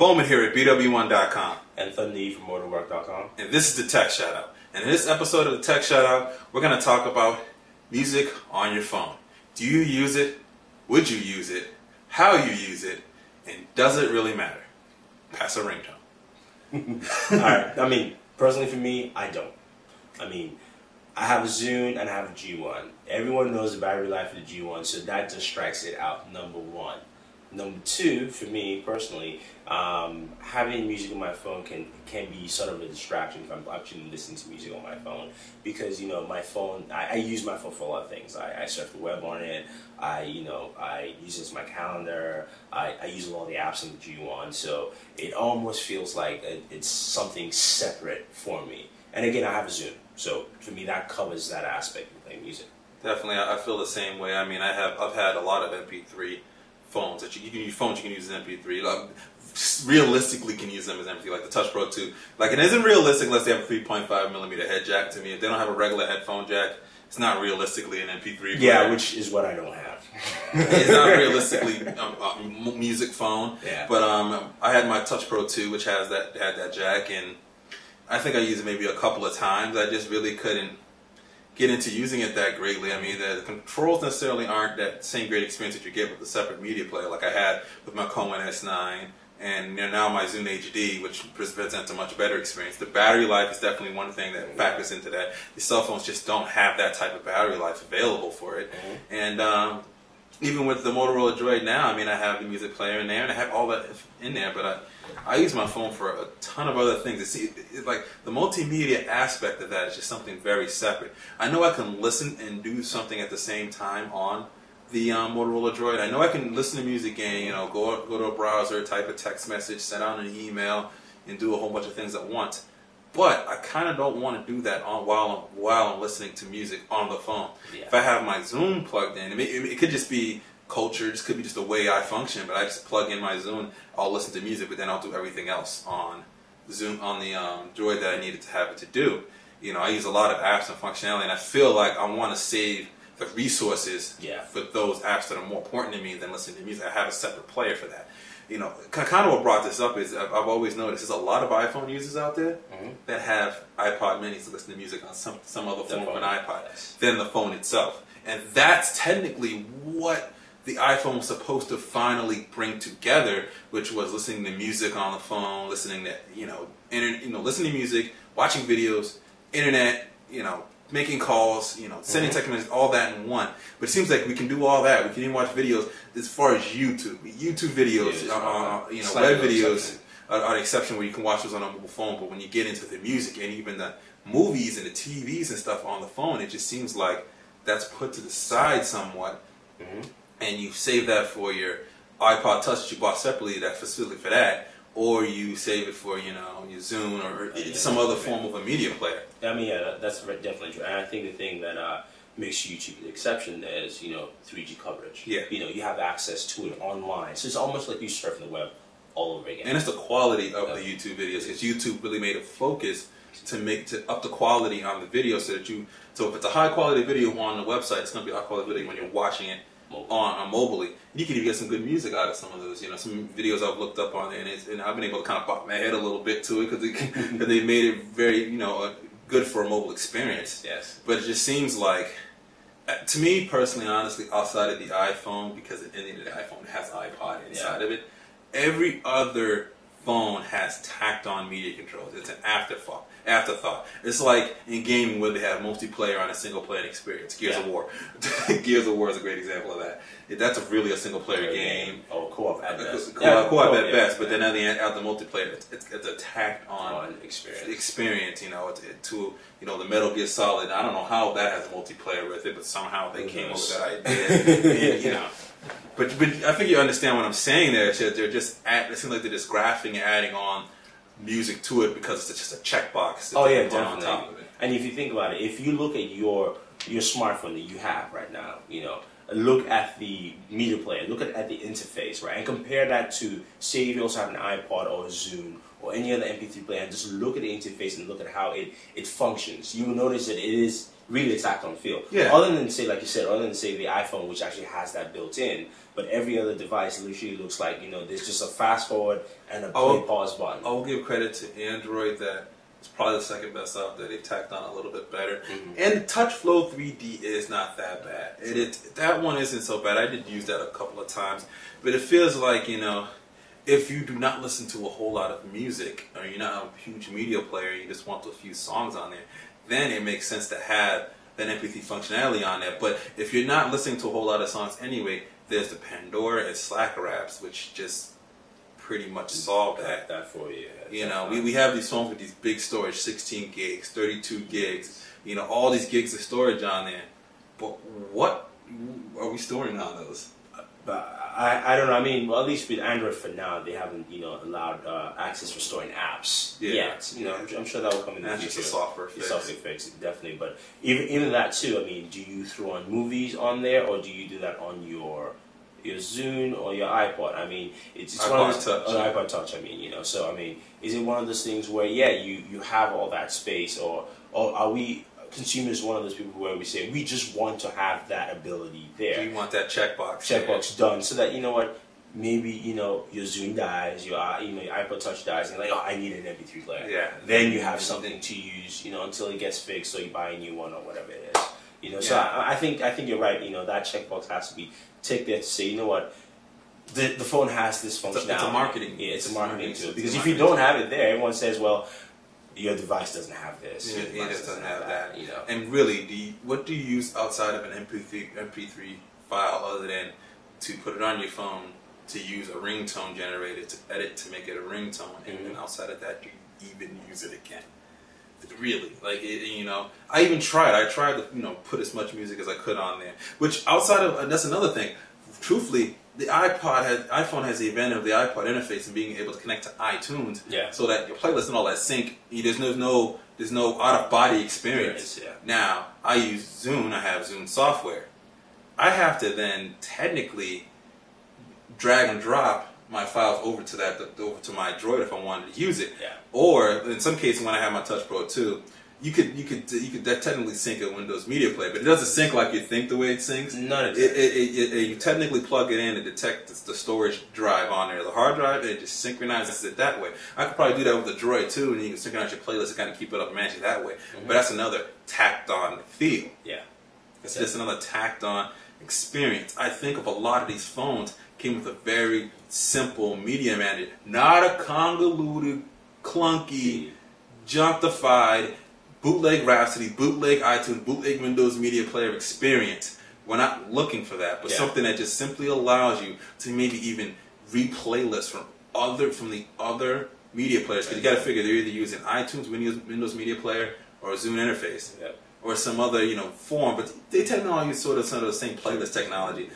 BWOne here at BWOne.com. And Thunder from motorwork.com. And this is the Tech Shoutout. And in this episode of the Tech Shoutout, we're going to talk about music on your phone. Do you use it? Would you use it? How you use it? And does it really matter? Pass a ringtone. Alright, I mean, personally for me, I don't. I mean, I have a Zune and I have a G1. Everyone knows the battery life of the G1, so that just strikes it out, number one. Number two, for me personally, having music on my phone can be sort of a distraction if I'm actually listening to music on my phone, because my phone, I use my phone for a lot of things. I surf the web on it. I use it as my calendar. I use a lot of the apps on the G1, so it almost feels like it's something separate for me. And again, I have a Zune, so for me that covers that aspect of playing music. Definitely, I feel the same way. I mean, I've had a lot of MP3 phones that you can use. Phones you can use as MP3. Realistically, can use them as MP3, like the Touch Pro 2. Like, it isn't realistic unless they have a 3.5mm head jack. To me, if they don't have a regular headphone jack, it's not realistically an MP3 player. Yeah, which is what I don't have. It's not realistically a music phone. Yeah. But I had my Touch Pro 2, which had that jack, and I think I used it maybe a couple of times. I just really couldn't get into using it that greatly. I mean, the controls necessarily aren't that same great experience that you get with the separate media player like I had with my BWOne S9 and now my Zune HD, which presents a much better experience. The battery life is definitely one thing that factors into that. The cell phones just don't have that type of battery life available for it. And even with the Motorola Droid now, I mean, I have the music player in there and I have all that in there, but I use my phone for a ton of other things. It's like the multimedia aspect of that is just something very separate. I know I can listen and do something at the same time on the Motorola Droid. I know I can listen to music and go to a browser, type a text message, send out an email, and do a whole bunch of things at once. But I kind of don't want to do that while I'm listening to music on the phone. Yeah. If I have my Zune plugged in, it could just be culture. This could be just the way I function, but I just plug in my Zune. I'll listen to music, but then I'll do everything else on Zune, on the Droid that I needed to have it to do. I use a lot of apps and functionality, and I feel like I want to save the resources for those apps that are more important to me than listening to music. I have a separate player for that. Kind of what brought this up is I've always noticed there's a lot of iPhone users out there that have iPod minis to listen to music on some other form of an iPod than the phone itself. And that's technically what the iPhone was supposed to finally bring together, which was listening to music on the phone, listening to listening to music, watching videos, internet, making calls, sending text messages, all that in one. But it seems like we can do all that. We can even watch videos as far as YouTube videos, web videos are the exception where you can watch those on a mobile phone. But when you get into the music and even the movies and the TVs and stuff on the phone, it just seems like that's put to the side somewhat. And you save that for your iPod Touch that you bought separately, that facility for that, or you save it for your Zune or some other form of a media player. I mean, that's definitely true. And I think the thing that makes YouTube the exception is 3G coverage. Yeah. You have access to it online, so it's almost like you surfing the web all over again. And it's the quality of the YouTube videos, because YouTube really made a focus to up the quality on the video, so if it's a high quality video on the website, it's going to be a high quality video when you're watching it on mobilely. You can even get some good music out of some of those. Some videos I've looked up on there, and I've been able to kind of pop my head a little bit to it because they made it very good for a mobile experience. Yes. But it just seems like, to me personally, honestly, outside of the iPhone, because at the end of the iPhone has iPod inside of it, every other phone has tacked on media controls. It's an afterthought. It's like in gaming where they have multiplayer on a single player experience. Gears of War. Gears of War is a great example of that. That's really a single player game. Oh, co-op at best. Co-op at best, but then at the end, out the multiplayer, it's a tacked on experience. To the Metal Gear Solid. I don't know how that has multiplayer with it, but somehow they came up with that idea. And, But I think you understand what I'm saying there. They're just it seems like they're just graphing and adding on music to it because it's just a checkbox. Oh yeah, definitely. On top of it. And if you think about it, if you look at your smartphone that you have right now, look at the media player, look at the interface, right, and compare that to, say, if you also have an iPod or a Zune or any other MP3 player, and just look at the interface and look at how it functions, you will notice that it is really a tactile feel. Yeah. Other than, say, like you said, other than, say, the iPhone, which actually has that built in, but every other device literally looks like, there's just a fast forward and a play pause button. I'll give credit to Android that it's probably the second best out there. They've tacked on a little bit better. And Touch Flow 3D is not that bad. That one isn't so bad. I did use that a couple of times. But it feels like, if you do not listen to a whole lot of music, or you're not a huge media player, you just want a few songs on there, then it makes sense to have that MP3 functionality on there. But if you're not listening to a whole lot of songs anyway, there's the Pandora and Slacker apps, which just pretty much solve that for you. We have these phones with these big storage, 16 gigs, 32 gigs, all these gigs of storage on there. But what are we storing on those? But I don't know. I mean, well, at least with Android for now, they haven't allowed access for storing apps yet. I'm sure that will come in the future. That's just a software fix. Software fix, definitely. But even that too. I mean, do you throw on movies on there, or do you do that on your Zune or your iPod? I mean, it's one of those, iPod Touch. I mean, So I mean, is it one of those things where you have all that space, or are we consumers one of those people where we say we just want to have that ability there? You want that checkbox done, so that maybe your Zune dies, your iPod Touch dies, and you're like, I need an MP3 player. Yeah. Then you have something to use, until it gets fixed, or you buy a new one or whatever it is. So I think you're right. That checkbox has to be ticked there to say, the phone has this functionality. It's a marketing. Yeah, it's a marketing tool. Because if you don't have it there, everyone says, well, your device doesn't have this. It doesn't have that. And really, what do you use outside of an MP3 file other than to put it on your phone, to use a ringtone generator to edit to make it a ringtone, and then outside of that, do you even use it again? Really, I even tried. I tried to put as much music as I could on there. Which outside of that's another thing. Truthfully, the iPhone has the advantage of the iPod interface and being able to connect to iTunes, so that your playlist and all that sync. There's no out of body experience. Now I use Zune. I have Zune software. I have to then technically drag and drop my files over to my Droid if I wanted to use it. Or in some cases, when I have my Touch Pro 2, you could technically sync a Windows Media Player, but it doesn't sync like you think the way it syncs. Not exactly. You technically plug it in and detect the storage drive on there, the hard drive, and it just synchronizes it that way. I could probably do that with the Droid too, and you can synchronize your playlist and kind of keep it up and manage it that way. But that's another tacked-on feel. It's just another tacked-on experience. I think of a lot of these phones came with a very simple media manager, not a convoluted, clunky, junkified bootleg Rhapsody, bootleg iTunes, bootleg Windows Media Player experience. We're not looking for that, but something that just simply allows you to maybe even replay lists from the other media players. Because you got to figure they're either using iTunes, Windows Media Player, or a Zune interface, or some other form. But they technically all use sort of the same playlist technology.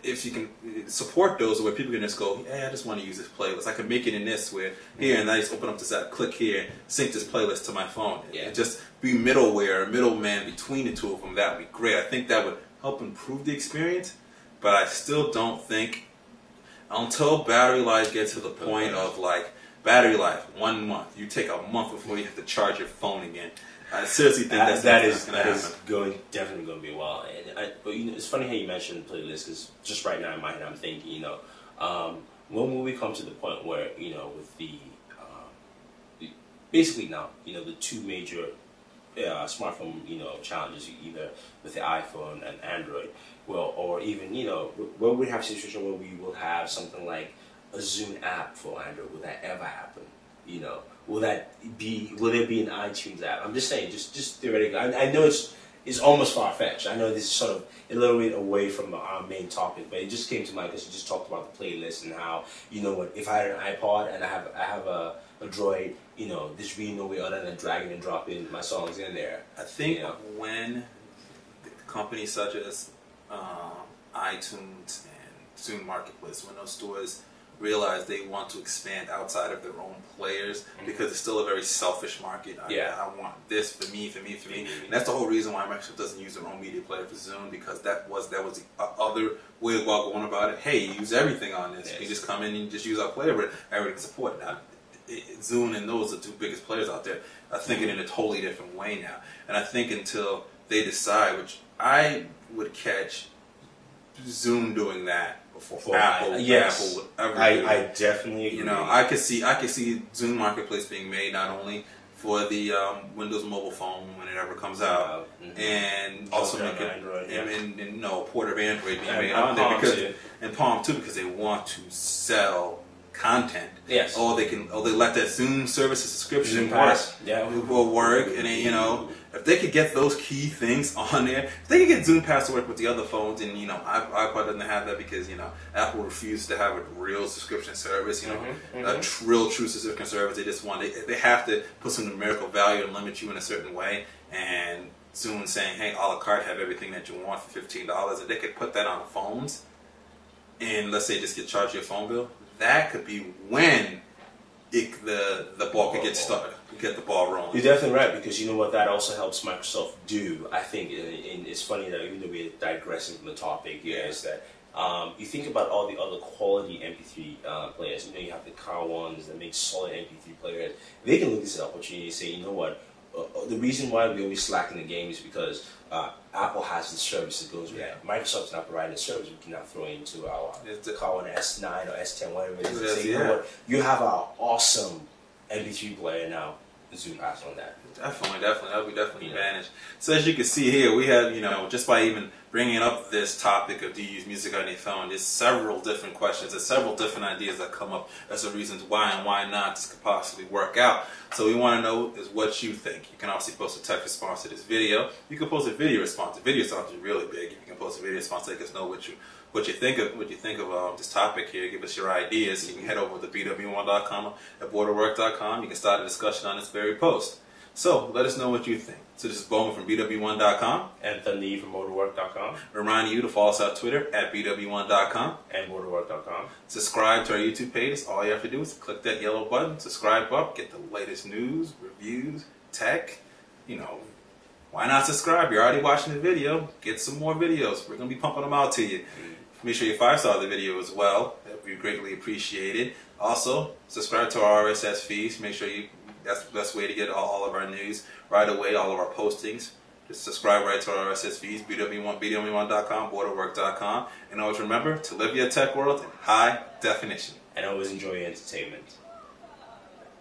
If you can support those where people can just go, I just want to use this playlist. I can make it in this where here, and I just open up this app, click here, sync this playlist to my phone. And just be middleware, middleman between the two of them. That would be great. I think that would help improve the experience, but I still don't think, until battery life gets to the point of battery life, 1 month. You take a month before you have to charge your phone again. I seriously think that is definitely going to be a while. But it's funny how you mentioned playlists, because just right now in my head I'm thinking, when will we come to the point where with the basically now the two major smartphone challenges, either with the iPhone and Android, or even where we have a situation where we will have something like a Zune app for Android. Will that ever happen? Will there be an iTunes app? I'm just saying, just theoretically. I know it's almost far-fetched. I know this is sort of a little bit away from our main topic, but it just came to mind because you just talked about the playlist and how, if I had an iPod and I have a Droid, there's really no way other than dragging and dropping my songs in there. I think when companies such as iTunes and Zune Marketplace, when those stores realize they want to expand outside of their own players because it's still a very selfish market. I want this for me. And that's the whole reason why Microsoft doesn't use their own media player for Zune, because that was the other way of going about it. Hey, you use everything on this. Yes. You just come in and just use our player, but everything support. Now, Zune and those are the two biggest players out there are thinking in a totally different way now. And I think until they decide, which I would catch Zoom doing that before Apple. Yes, Apple would ever I definitely agree. You know, I could see Zoom Marketplace being made not only for the Windows mobile phone when it ever comes out, and also make it Android, and a port of Android being made on there because and Palm too, because they want to sell content. Yes. Or they let that Zoom service subscription will work, and if they could get those key things on there, if they could get Zoom Pass to work with the other phones, and iPod doesn't have that because Apple refused to have a real subscription service, a real true subscription service. They just they have to put some numerical value and limit you in a certain way, and Zoom saying, hey, a la carte, have everything that you want for $15, and they could put that on the phones, and let's say just charge your phone bill. That could be when the ball could get started, get the ball rolling. You're definitely right, because you know what that also helps Microsoft do, I think, and it's funny that even though we're digressing from the topic here, is that you think about all the other quality MP3 players. You have the car ones that make solid MP3 players. They can look at this opportunity and say, you know what, the reason why we always slack in the game is because Apple has the service that goes with it. Microsoft's not providing the service. We cannot throw it into our car on S9 or S10, whatever it is. Say, you know what, you have our awesome MP3 player now. Zoom Pass on that. Definitely. That'll be definitely an advantage. So as you can see here, we have, just by even bringing up this topic of do you use music on your phone, there's several different questions, there's several different ideas that come up as the reasons why and why not this could possibly work out. So we want to know is what you think. You can obviously post a text response to this video. You can post a video response. The video response is really big. You can post a video response to let us know what you think of this topic here. Give us your ideas. You can head over to BWOne.com at BorderWork.com. You can start a discussion on this very post. So let us know what you think. So this is Bowman from BWOne.com. And Thundy from BorderWork.com. Reminding you to follow us on Twitter at BWOne.com. And BorderWork.com. Subscribe to our YouTube page. All you have to do is click that yellow button, subscribe up, get the latest news, reviews, tech. Why not subscribe? You're already watching the video. Get some more videos. We're going to be pumping them out to you. Make sure you 5-star the video as well. That would be greatly appreciated. Also, subscribe to our RSS feeds. Make sure that's the best way to get all of our news right away, all of our postings. Just subscribe right to our RSS feeds, BWOne.com, BorderWork.com. And always remember to live your tech world in high definition. And always enjoy your entertainment.